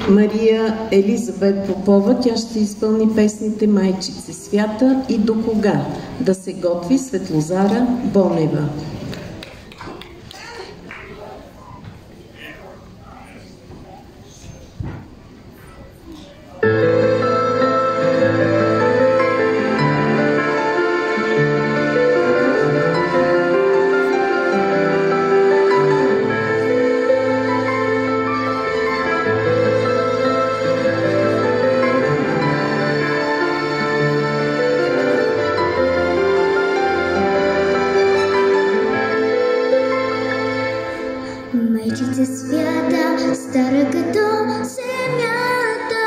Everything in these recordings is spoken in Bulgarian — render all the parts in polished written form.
Мария Елизабет Попова. Тя ще изпълни песните "Майчице свята" и "До кога". Да се готви Светлозара Бонева. Майчице свята, стара като земята,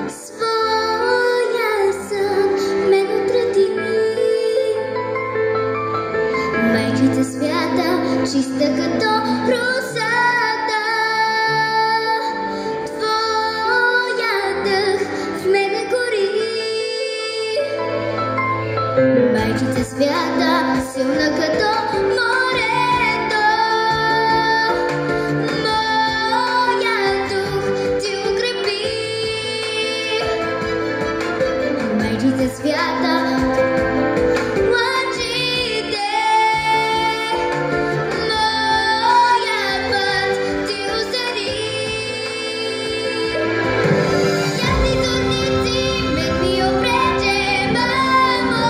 своя сън мен отради. Майчице свята, чиста като росата, твоя дъх в мене гори. Майчице свята, силна като морето, моя дух ти укрепи. Майчице свята, лъчите моя път ти озари. Ясни зорници мен ми обрече, мамо,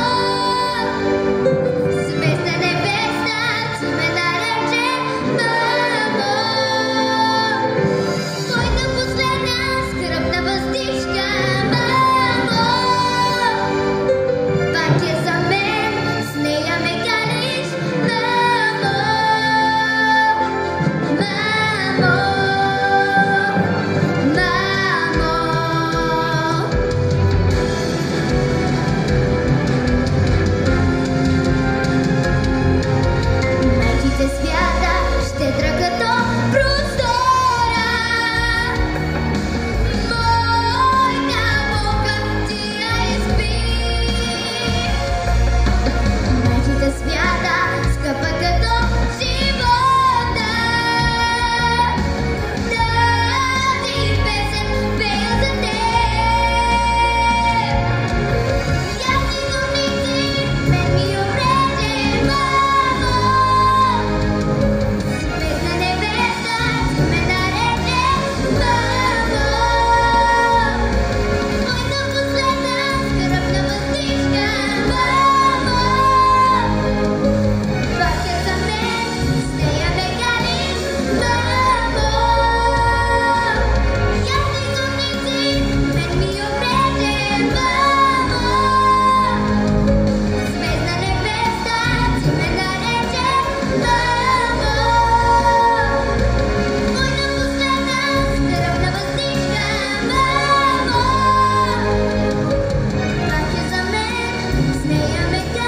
звезда небесна ти ме нарече, мамо. Твоята последна скръбна въздишка, мамо, пак е за мен, с нея ме галиш, мамо, мамо, мамо. Майчице свята, щедра като простора, моята болка ти я изпи. Майчице свята, скъпа като живота, тази песен пея за теб. Ясни зорници мен ми обрече, мамо, звезда небесна ти ме нарече, мамо. Твоята последна скръбна въздишка, мамо, пак е за мен, с нея ме галиш, мамо. Ясни зорници мен ми обрече, мамо, звезда небесна ти ме нарече, мамо. Твоята последна скръбна въздишка, мамо, пак е за мен, с нея ме галиш, мамо.